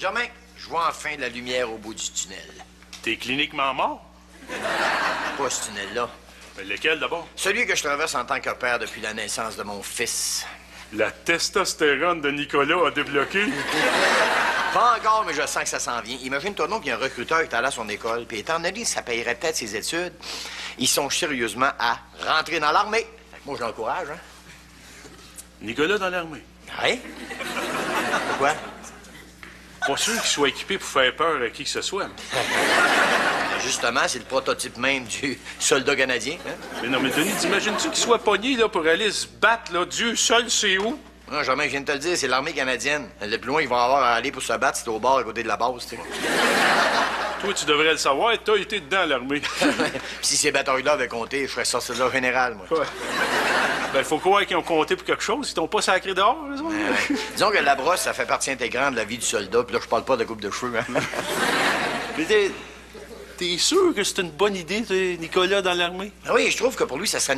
Germain, je vois enfin la lumière au bout du tunnel. T'es cliniquement mort? Pas ce tunnel-là. Lequel, d'abord? Celui que je traverse en tant que père depuis la naissance de mon fils. La testostérone de Nicolas a débloqué. Pas encore, mais je sens que ça s'en vient. Imagine-toi donc qu'il y a un recruteur qui est allé à son école, puis étant donné que ça payerait peut-être ses études, ils sont sérieusement à rentrer dans l'armée. Fait que moi, je l'encourage, hein. Nicolas dans l'armée? Oui? Pourquoi? Pas sûr qu'il soit équipé pour faire peur à qui que ce soit. Justement, c'est le prototype même du soldat canadien. Hein? Mais non, mais Denis, t'imagines-tu qu'il soit pogné là, pour aller se battre, là? Dieu seul sait où? Non, Germain, je viens de te le dire, c'est l'armée canadienne. Le plus loin qu'ils vont avoir à aller pour se battre, c'est au bord à côté de la base, tu sais. Toi, tu devrais le savoir, t'as été dedans l'armée. Si ces batailles-là avaient compté, je ferais sortir de là général, moi. Ouais. Ben, faut croire qu'ils ont compté pour quelque chose. Ils t'ont pas sacré dehors, eux autres. Disons que la brosse, ça fait partie intégrante de la vie du soldat, puis là, je parle pas de coupe de cheveux, hein. Mais t'es sûr que c'est une bonne idée, Nicolas, dans l'armée? Ah oui, je trouve que pour lui, ça serait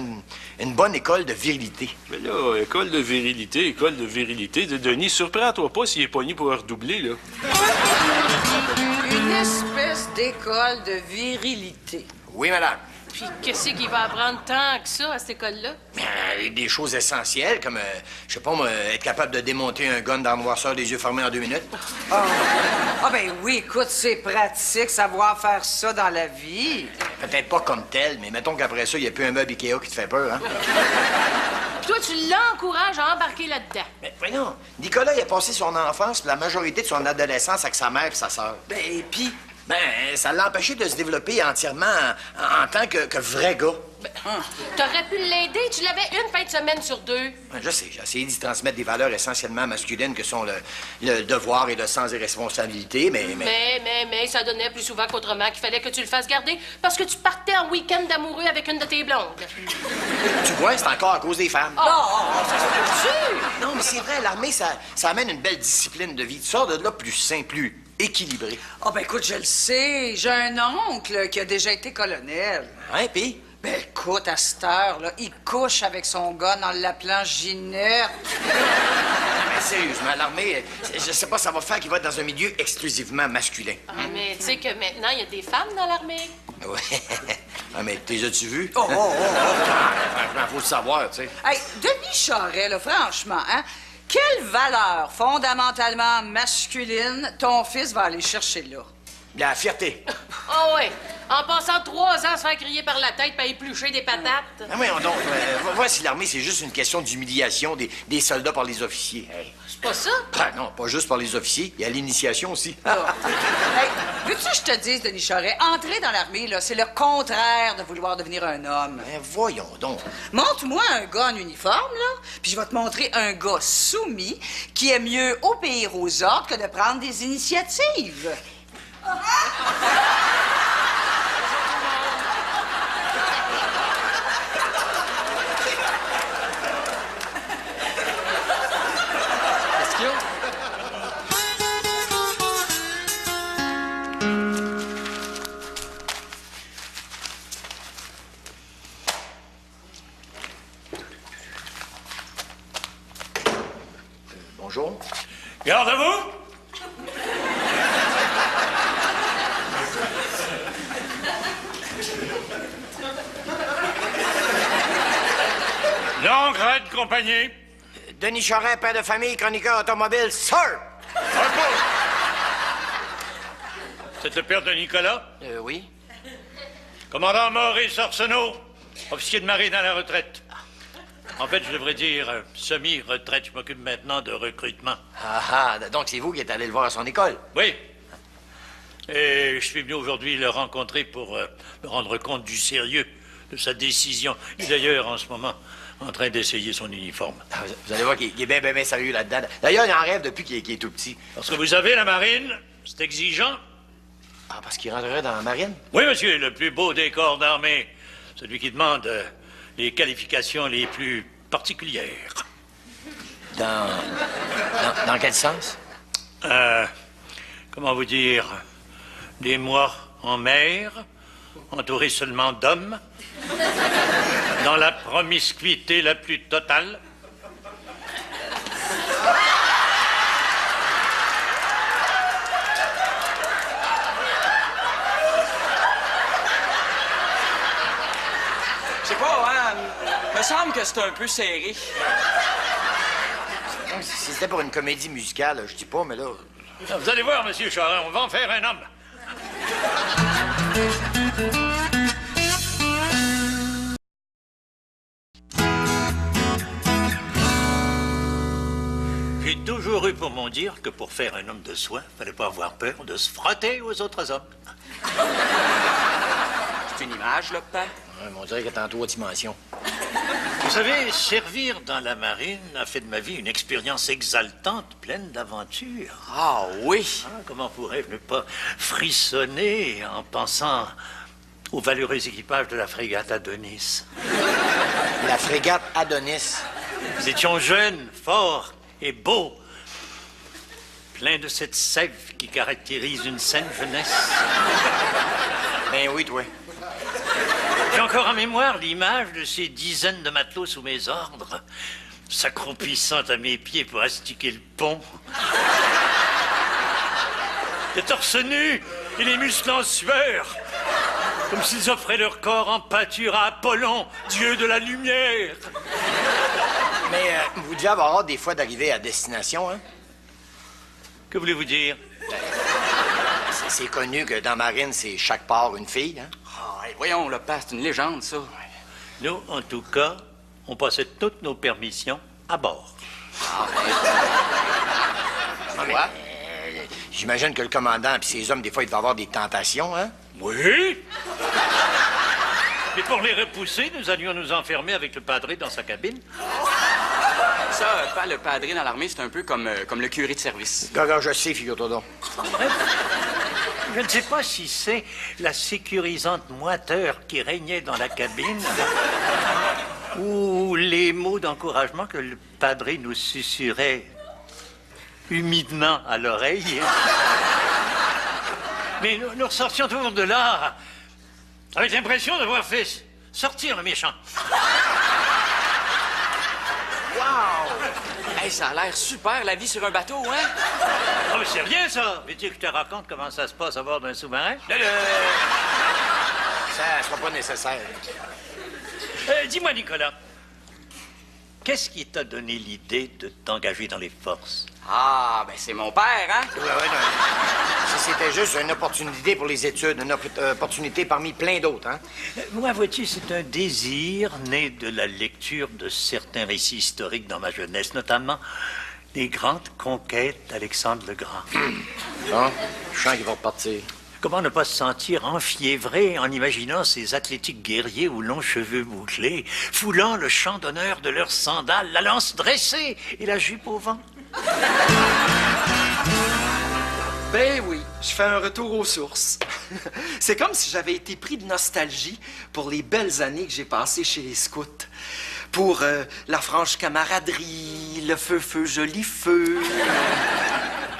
une bonne école de virilité. Mais là, école de virilité. Denis, surprends-toi pas s'il est pogné pour redoubler, là. Une espèce d'école de virilité. Oui, madame. Puis qu'est-ce qu'il va apprendre tant que ça à cette école-là? Des choses essentielles, comme, je sais pas, moi, être capable de démonter un gun dans le noirceur des yeux fermés en 2 minutes. Ah ben oui, écoute, c'est pratique, savoir faire ça dans la vie. Peut-être pas comme tel, mais mettons qu'après ça, il n'y a plus un meuble Ikea qui te fait peur, hein? Puis toi, tu l'encourages à embarquer là-dedans. Mais voyons, Nicolas, il a passé son enfance, puis la majorité de son adolescence avec sa mère et sa sœur. Ben, et puis... Ben, ça l'a empêché de se développer entièrement en tant que vrai gars. T'aurais pu l'aider, tu l'avais une fin de semaine sur 2. Ben, je sais, j'ai essayé d'y transmettre des valeurs essentiellement masculines que sont le devoir et le sens des responsabilités, mais... Mais ça donnait plus souvent qu'autrement qu'il fallait que tu le fasses garder parce que tu partais en week-end d'amoureux avec une de tes blondes. Tu vois, c'est encore à cause des femmes. Ça se peut-tu? Non, mais c'est vrai, l'armée, ça amène une belle discipline de vie. Tu sors de là plus sain, plus équilibré. Ah ben écoute, je le sais, j'ai un oncle qui a déjà été colonel. Hein, pis? Ben écoute, à cette heure, là, il couche avec son gun en l'appelant Ginette. Ben, sérieusement, l'armée, je sais pas, ça va faire qu'il va être dans un milieu exclusivement masculin. Ah, mais tu sais que maintenant, il y a des femmes dans l'armée. Ouais. Ah, mais t'es as-tu vu? Oh. Franchement, faut le savoir, tu sais. Hey, Denis Charest, là, franchement, hein, quelle valeur fondamentalement masculine ton fils va aller chercher là? La fierté. Ah ouais, en passant 3 ans à se faire crier par la tête puis à éplucher des patates. Ah, voyons donc, vois si l'armée, c'est juste une question d'humiliation des soldats par les officiers. Hey. C'est pas ça? Ben non, pas juste par les officiers, il y a l'initiation aussi. Hey, veux-tu que je te dise, Denis Charest, entrer dans l'armée, là, c'est le contraire de vouloir devenir un homme. Ben voyons donc. Montre-moi un gars en uniforme, là, puis je vais te montrer un gars soumis qui est mieux obéir aux ordres que de prendre des initiatives. Qu'est-ce qu'il y a? Bonjour. Garde à vous! Longue raide compagnie. Denis Charest, père de famille, chroniqueur automobile, sir! C'est le père de Nicolas? Oui. Commandant Maurice Arsenault, officier de marine à la retraite. En fait, je devrais dire semi-retraite. Je m'occupe maintenant de recrutement. Donc c'est vous qui êtes allé le voir à son école? Oui. Et je suis venu aujourd'hui le rencontrer pour me rendre compte du sérieux de sa décision. Il est d'ailleurs en ce moment en train d'essayer son uniforme. Vous allez voir qu'il est bien sérieux là-dedans. D'ailleurs, il en rêve depuis qu'il est tout petit. Parce que vous savez, la marine, c'est exigeant. Ah, parce qu'il rentrerait dans la marine? Oui, monsieur, le plus beau des corps d'armée. Celui qui demande les qualifications les plus particulières. Dans quel sens? Comment vous dire? Des mois en mer, entourés seulement d'hommes, dans la promiscuité la plus totale. Me semble que c'est un peu serré. Non, si c'était pour une comédie musicale, je dis pas, mais là... Vous allez voir, Monsieur Charin, on va en faire un homme. J'ai toujours eu pour mon dire que pour faire un homme de soin, fallait pas avoir peur de se frotter aux autres hommes. C'est une image, là, peut-être? Ouais, mais on dirait qu'elle est en 3 dimensions. Vous savez, servir dans la marine a fait de ma vie une expérience exaltante, pleine d'aventures. Ah oui. Ah, comment pourrais-je ne pas frissonner en pensant au valeureux équipage de la frégate Adonis? La frégate Adonis. Nous étions jeunes, forts et beaux, pleins de cette sève qui caractérise une saine jeunesse. Ben oui, toi. J'ai encore en mémoire l'image de ces dizaines de matelots sous mes ordres, s'accroupissant à mes pieds pour astiquer le pont. Les torse nus et les muscles en sueur, comme s'ils offraient leur corps en pâture à Apollon, dieu de la lumière. Mais vous deviez avoir hâte des fois d'arriver à destination, hein? Que voulez-vous dire? C'est connu que dans Marine, c'est chaque port une fille, hein? Ah, hey, voyons, le père, c'est une légende, ça. Nous, en tout cas, on passait toutes nos permissions à bord. Quoi? J'imagine que le commandant et ses hommes, des fois, ils devaient avoir des tentations, hein? Oui! Mais pour les repousser, nous allions nous enfermer avec le padré dans sa cabine. Ça, faire le padré dans l'armée, c'est un peu comme le curé de service. Gaga, je sais, figure-toi donc. Je ne sais pas si c'est la sécurisante moiteur qui régnait dans la cabine ou les mots d'encouragement que le padré nous susurrait humidement à l'oreille. Mais nous ressortions toujours de là avec l'impression d'avoir fait sortir le méchant. Hey, ça a l'air super, la vie sur un bateau, hein? Oh, mais c'est rien, ça! Veux-tu que je te raconte comment ça se passe à bord d'un sous-marin? Ça sera pas nécessaire. Dis-moi, Nicolas, qu'est-ce qui t'a donné l'idée de t'engager dans les forces? Ah, ben c'est mon père, hein? Ouais, non. Si c'était juste une opportunité pour les études, une opportunité parmi plein d'autres, hein? Moi, vois-tu, c'est un désir né de la lecture de certains récits historiques dans ma jeunesse, notamment les grandes conquêtes d'Alexandre le Grand. Bon, je sens qu'ils vont repartir. Comment ne pas se sentir enfiévré en imaginant ces athlétiques guerriers aux longs cheveux bouclés, foulant le champ d'honneur de leurs sandales, la lance dressée et la jupe au vent? Ben oui, je fais un retour aux sources. C'est comme si j'avais été pris de nostalgie pour les belles années que j'ai passées chez les scouts. Pour la franche camaraderie, le feu, joli feu.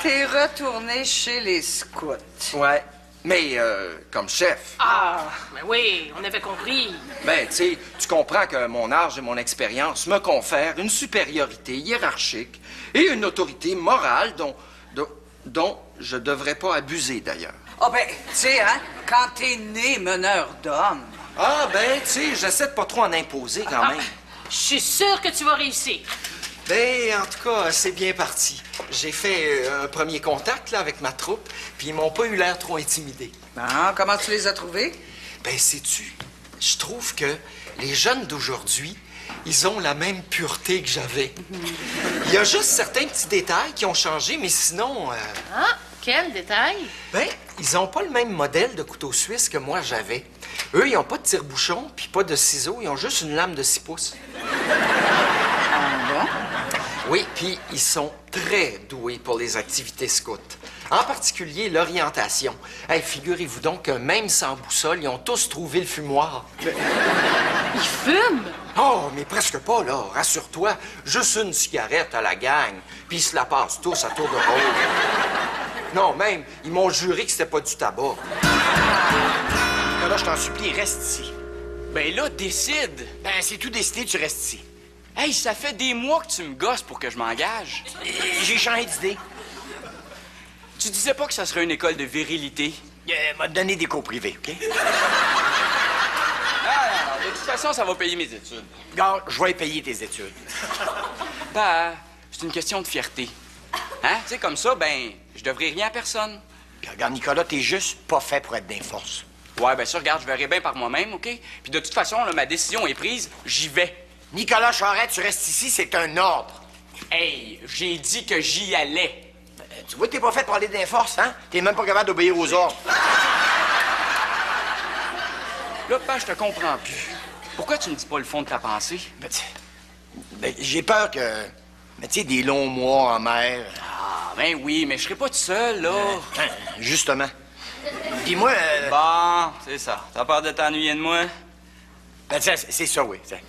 T'es retourné chez les scouts. Ouais, mais comme chef. Ah, mais oui, on avait compris. Ben, tu sais, tu comprends que mon âge et mon expérience me confèrent une supériorité hiérarchique et une autorité morale dont je devrais pas abuser, d'ailleurs. Ah ben, tu sais, hein, quand t'es né meneur d'hommes... Ah, ben, tu sais, j'essaie de pas trop en imposer, quand même. Je suis sûre que tu vas réussir. Ben, en tout cas, c'est bien parti. J'ai fait un premier contact, là, avec ma troupe, puis ils m'ont pas eu l'air trop intimidés. Ah, comment tu les as trouvés? Ben, sais-tu, je trouve que les jeunes d'aujourd'hui, ils ont la même pureté que j'avais. Il y a juste certains petits détails qui ont changé, mais sinon... Ah, quel détail? Ben, ils ont pas le même modèle de couteau suisse que moi j'avais. Eux, ils ont pas de tire-bouchon, puis pas de ciseaux, ils ont juste une lame de 6 pouces. Ah bon? Oui, puis ils sont très doués pour les activités scouts. En particulier l'orientation. Hey, figurez-vous donc que même sans boussole, ils ont tous trouvé le fumoir. Il fume? Oh, mais presque pas, là. Rassure-toi. Juste une cigarette à la gang, puis ils se la passent tous à tour de rôle. Non, même, ils m'ont juré que c'était pas du tabac. Là, je t'en supplie, reste ici. Ben là, décide. Ben, c'est tout décidé, tu restes ici. Hey, ça fait des mois que tu me gosses pour que je m'engage. J'ai changé d'idée. Tu disais pas que ça serait une école de virilité? M'a donné des cours privés, OK? Ah, De toute façon, ça va payer mes études. Regarde, je vais payer tes études. Ben, c'est une question de fierté. Hein? Tu sais, comme ça, ben, je devrais rien à personne. Puis regarde, Nicolas, t'es juste pas fait pour être d'un force. Ouais, ben ça, regarde, je verrai bien par moi-même, OK? Puis de toute façon, là, ma décision est prise, j'y vais. Nicolas Charette, tu restes ici, c'est un ordre. Hey, j'ai dit que j'y allais. Tu vois, t'es pas fait pour aller d'un force, hein? T'es même pas capable d'obéir aux ordres. Là, ben, je te comprends plus. Pourquoi tu me dis pas le fond de ta pensée? J'ai peur que... Mais tu sais, des longs mois en mer... Ah, ben oui, mais je serai pas tout seul, là. Justement. Puis moi... Bon, c'est ça. T'as peur de t'ennuyer de moi? Ben, c'est ça, oui. T'sais.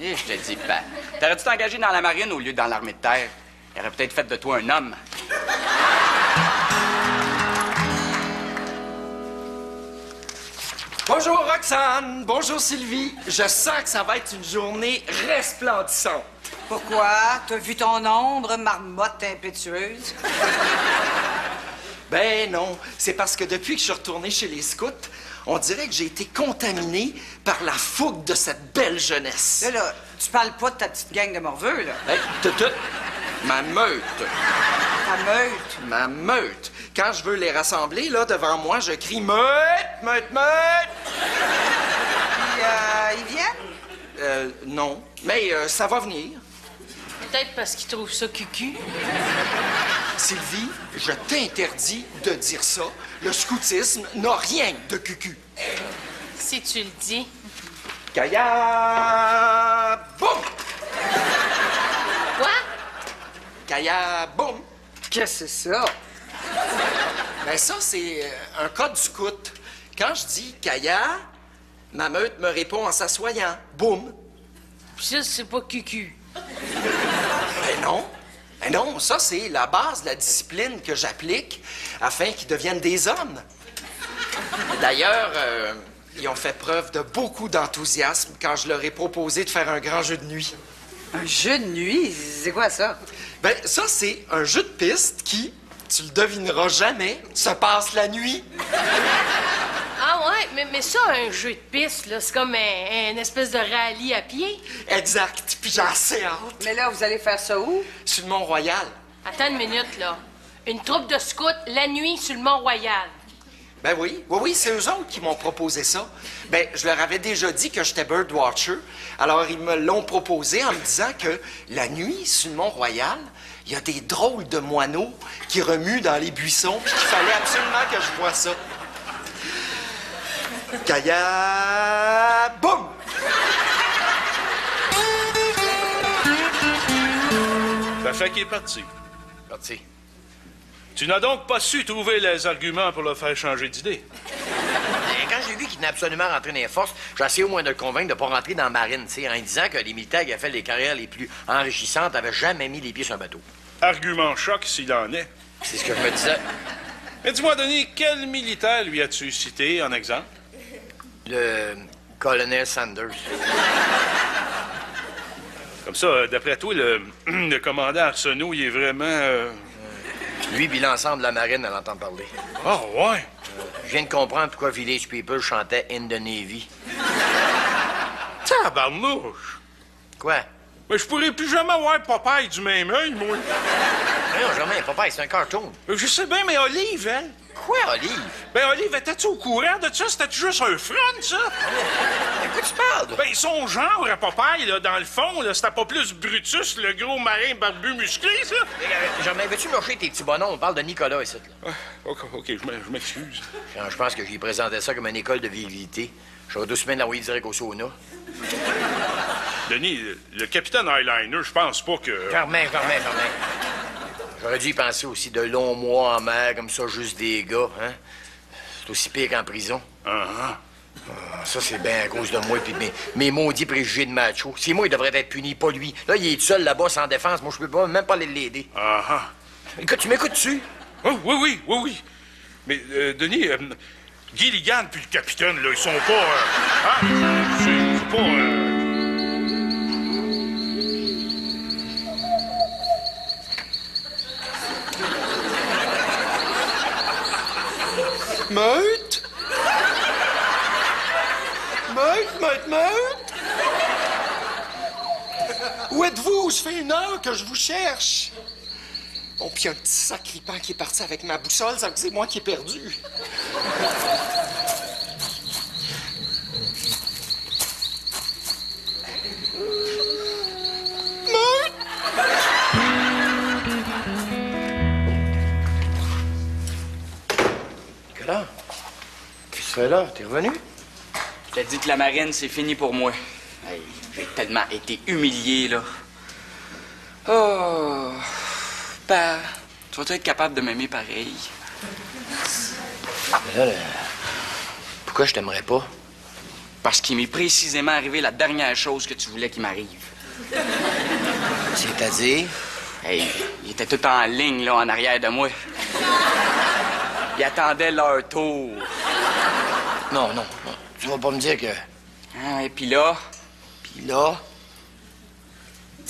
Eh, je te dis, ben, t'aurais dû t'engager dans la marine au lieu de dans l'armée de terre. Il aurait peut-être fait de toi un homme. Bonjour Roxane, bonjour Sylvie. Je sens que ça va être une journée resplendissante. Pourquoi? T'as vu ton ombre, marmotte impétueuse? Ben non, c'est parce que depuis que je suis retourné chez les scouts, on dirait que j'ai été contaminé par la fougue de cette belle jeunesse. Là, tu parles pas de ta petite gang de morveux, là. Hey, ma meute. Ta meute. Ma meute. Quand je veux les rassembler, là, devant moi, je crie meute, meute, meute. Puis, ils viennent? Non. Mais ça va venir. Peut-être parce qu'ils trouvent ça cucu. Sylvie, je t'interdis de dire ça. Le scoutisme n'a rien de cucu. Si tu le dis. Kaya, boum! Quoi? Kaya, boum! Qu'est-ce que c'est ça? Ben ça, c'est un code scout. Quand je dis Kaya, ma meute me répond en s'assoyant. Boum! Puis ça, c'est pas cucu. Ben non. Ben non, ça, c'est la base de la discipline que j'applique afin qu'ils deviennent des hommes. D'ailleurs, ils ont fait preuve de beaucoup d'enthousiasme quand je leur ai proposé de faire un grand jeu de nuit. Un jeu de nuit? C'est quoi ça? Ben, ça, c'est un jeu de piste qui, tu le devineras jamais, se passe la nuit. Ah ouais, mais ça, un jeu de piste, là, c'est comme une espèce de rallye à pied. Exact. Puis j'ai assez hâte. Mais là, vous allez faire ça où? Sur le Mont-Royal. Attends une minute, là. Une troupe de scouts la nuit sur le Mont-Royal. Ben oui, c'est eux autres qui m'ont proposé ça. Ben, je leur avais déjà dit que j'étais birdwatcher. Alors, ils me l'ont proposé en me disant que la nuit, sur le Mont-Royal, il y a des drôles de moineaux qui remuent dans les buissons, puis qu'il fallait absolument que je voie ça. Kaya, boum! Ça fait qu'il est parti. Parti. Tu n'as donc pas su trouver les arguments pour le faire changer d'idée. Quand j'ai vu qu'il venait absolument rentrer dans les forces, j'ai essayé au moins de le convaincre de ne pas rentrer dans la marine, tu sais, en disant que les militaires qui avaient fait les carrières les plus enrichissantes n'avaient jamais mis les pieds sur un bateau. Argument choc s'il en est. C'est ce que je me disais. Mais dis-moi, Denis, quel militaire lui as-tu cité en exemple? Le colonel Sanders. Comme ça, d'après toi, le commandant Arsenault, il est vraiment... Lui puis l'ensemble de la marine, à l'entendre parler. Ah, ouais? Je viens de comprendre pourquoi Village People chantait In the Navy. Tabarnouche! Quoi? Mais je pourrais plus jamais voir Popeye du même œil, moi. Non, jamais, papa, c'est un cartoon. Je sais bien, mais Olive, elle... Quoi, Olive? Ben, Olive, étais-tu au courant de ça? C'était juste un front, ça? De quoi tu parles? Ben, son genre à Popeye, là, dans le fond, là, c'était pas plus Brutus, le gros marin barbu musclé, ça? Jamais, veux-tu mocher tes petits bonhommes? On parle de Nicolas ici, là. OK, je m'excuse. Je pense que j'y présentais ça comme une école de virilité. J'aurais doucement l'envoyer direct au sauna. Denis, le capitaine Highliner, je pense pas que... Carmin. J'aurais dû y penser aussi de longs mois en mer, comme ça, juste des gars, hein? C'est aussi pire qu'en prison. Ça, c'est bien à cause de moi puis mes maudits préjugés de macho. C'est moi qui devrais être puni, pas lui. Là, il est tout seul là-bas, sans défense. Moi, je peux pas, même pas aller l'aider. Écoute, tu m'écoutes-tu? Oh, oui. Mais, Denis, Gilligan puis le capitaine, là, ils sont pas... c'est pas... Meute? Meute? Où êtes-vous? Ça fait 1 heure que je vous cherche. Oh, puis un petit sacripant qui est parti avec ma boussole, ça veut dire que c'est moi qui ai perdu. Nicolas, qu'est-ce que tu fais là? T'es revenu? Je t'ai dit que la marine, c'est fini pour moi. Hey, j'ai tellement été humilié, là. Oh... Ben, tu vas être capable de m'aimer pareil? Mais là, pourquoi je t'aimerais pas? Parce qu'il m'est précisément arrivé la dernière chose que tu voulais qu'il m'arrive. C'est-à-dire? Hey, il était tout en ligne, là, en arrière de moi. Il attendait leur tour. Non. Tu vas pas me dire que... Ah, et puis là... Puis là...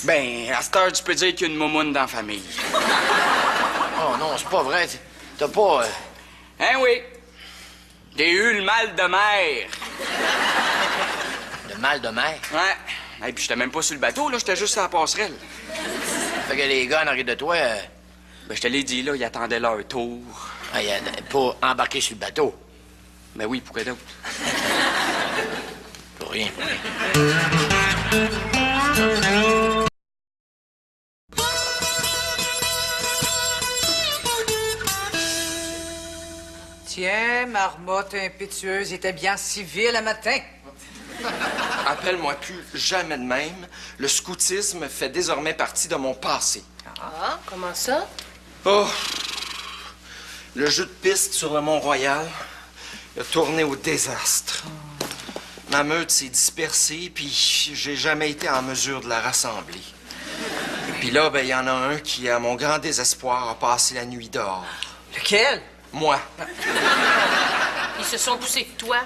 Ben, à cette heure, tu peux dire qu'il y a une moumoune dans la famille. Oh non, c'est pas vrai. T'as pas... Hein, oui. J'ai eu le mal de mer. de mal de mer? Ouais. Et puis j'étais même pas sur le bateau, là. J'étais juste à la passerelle. Fait que les gars en arrière de toi... Ben, je te l'ai dit, là, ils attendaient leur tour. Pas embarquer sur le bateau. Ben oui, pourquoi d'autre? Pour rien. Tiens, marmotte impétueuse, était bien civile un matin. Appelle-moi plus jamais de même. Le scoutisme fait désormais partie de mon passé. Ah, comment ça? Oh! Le jeu de piste sur le Mont-Royal a tourné au désastre. Ma meute s'est dispersée, puis j'ai jamais été en mesure de la rassembler. Puis là, ben, il y en a un qui, à mon grand désespoir, a passé la nuit dehors. Lequel? Moi. Ils se sont poussés de toi?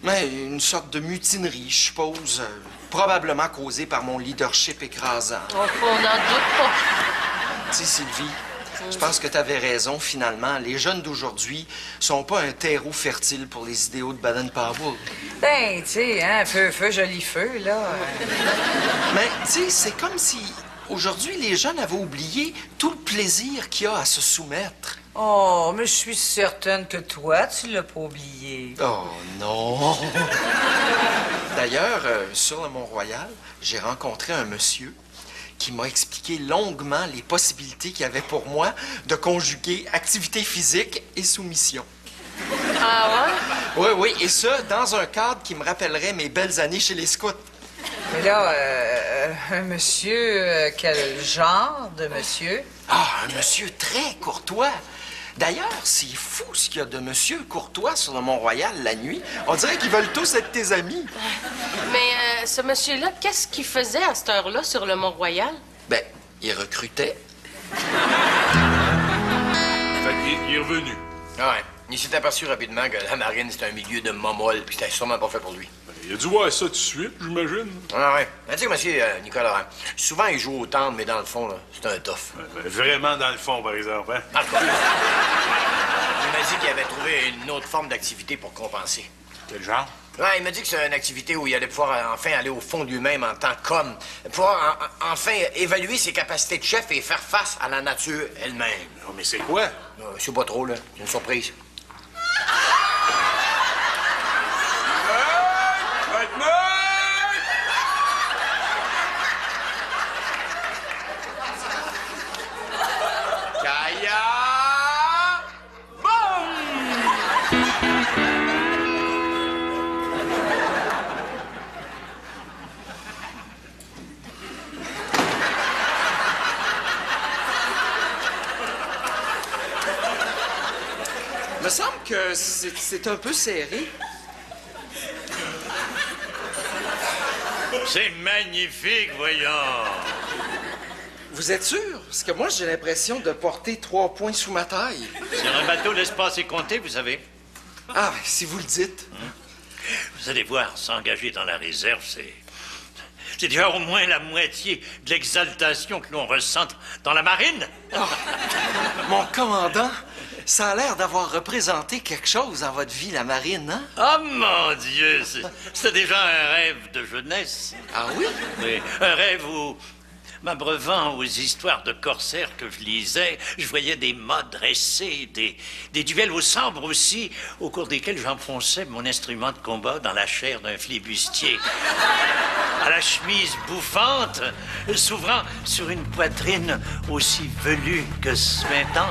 Mais une sorte de mutinerie, je suppose. Probablement causée par mon leadership écrasant. On n'en doute pas. Tu sais, Sylvie, je pense que tu avais raison, finalement. Les jeunes d'aujourd'hui sont pas un terreau fertile pour les idéaux de Baden-Powell. Ben, tu sais, hein, feu, joli feu, là. Mais, tu sais, c'est comme si, aujourd'hui, les jeunes avaient oublié tout le plaisir qu'il y a à se soumettre. Oh, mais je suis certaine que toi, tu l'as pas oublié. Oh, non! D'ailleurs, sur le Mont-Royal, j'ai rencontré un monsieur qui m'a expliqué longuement les possibilités qu'il y avait pour moi de conjuguer activité physique et soumission. Ah ouais? Oui, et ça, dans un cadre qui me rappellerait mes belles années chez les scouts. Mais là, un monsieur, quel genre de monsieur? Ah, un monsieur très courtois. D'ailleurs, c'est fou ce qu'il y a de monsieur courtois sur le Mont-Royal la nuit. On dirait qu'ils veulent tous être tes amis. Mais ce monsieur-là, qu'est-ce qu'il faisait à cette heure-là sur le Mont-Royal? Ben, il recrutait. Fait qu'il est revenu. Ouais. Il s'est aperçu rapidement que la marine, c'était un milieu de momoles, puis c'était sûrement pas fait pour lui. Il a dû voir ça tout de suite, j'imagine. Ah ouais. Mais tu sais, monsieur Nicolas, hein, souvent il joue au tendre, mais dans le fond, là, c'est un tough. Vraiment dans le fond, par exemple, hein? En tout cas, il m'a dit qu'il avait trouvé une autre forme d'activité pour compenser. Quel genre? Ouais, il m'a dit que c'est une activité où il allait pouvoir enfin aller au fond de lui-même en tant qu'homme. Pouvoir enfin évaluer ses capacités de chef et faire face à la nature elle-même. Non, mais c'est quoi? Je sais pas trop, là. C'est une surprise. Il me semble que c'est un peu serré. C'est magnifique, voyons. Vous êtes sûr? Parce que moi, j'ai l'impression de porter 3 points sous ma taille. Sur un bateau, l'espace est compté, vous savez. Ah, ben, si vous le dites. Vous allez voir, s'engager dans la réserve, c'est déjà au moins la moitié de l'exaltation que l'on ressent dans la marine. Oh, mon commandant, Ça a l'air d'avoir représenté quelque chose dans votre vie, la marine, hein? Ah, mon Dieu, c'était déjà un rêve de jeunesse. Ah oui? Oui, un rêve où, m'abreuvant aux histoires de corsaires que je lisais, je voyais des mâts dressés, des duels au sabre aussi, au cours desquels j'enfonçais mon instrument de combat dans la chair d'un flibustier. À la chemise bouffante, s'ouvrant sur une poitrine aussi velue que suintante.